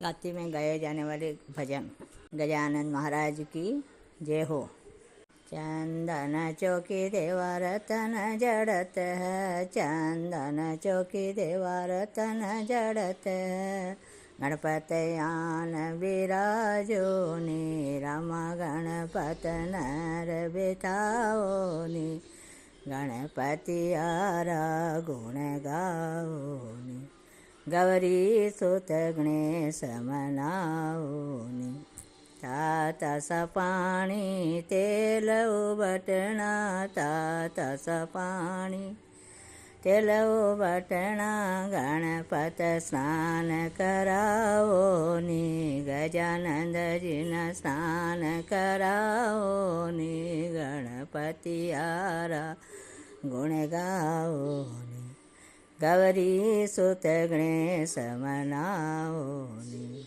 गाती में गाए जाने वाले भजन। गजानन महाराज की जय हो। चंदन चौकी देवा रतन जड़त है, चंदन चौकी देवा रतन जड़त है। गणपतयान विराजो नी, राम गणपत नर बिठाओ नी। गणपति आरा गुण गाओ नी, गौरी सुत गणेश मनाओनी। ताता सा पाणी तेल उबटना, ताता सा पाणी तेल उबटना। गणपत स्नान कराओ नी, गजानंद जीना स्नान कराओ नी। गणपति आरा गुण गाओ नी, गौरी सुत गणेश मनाओ नी।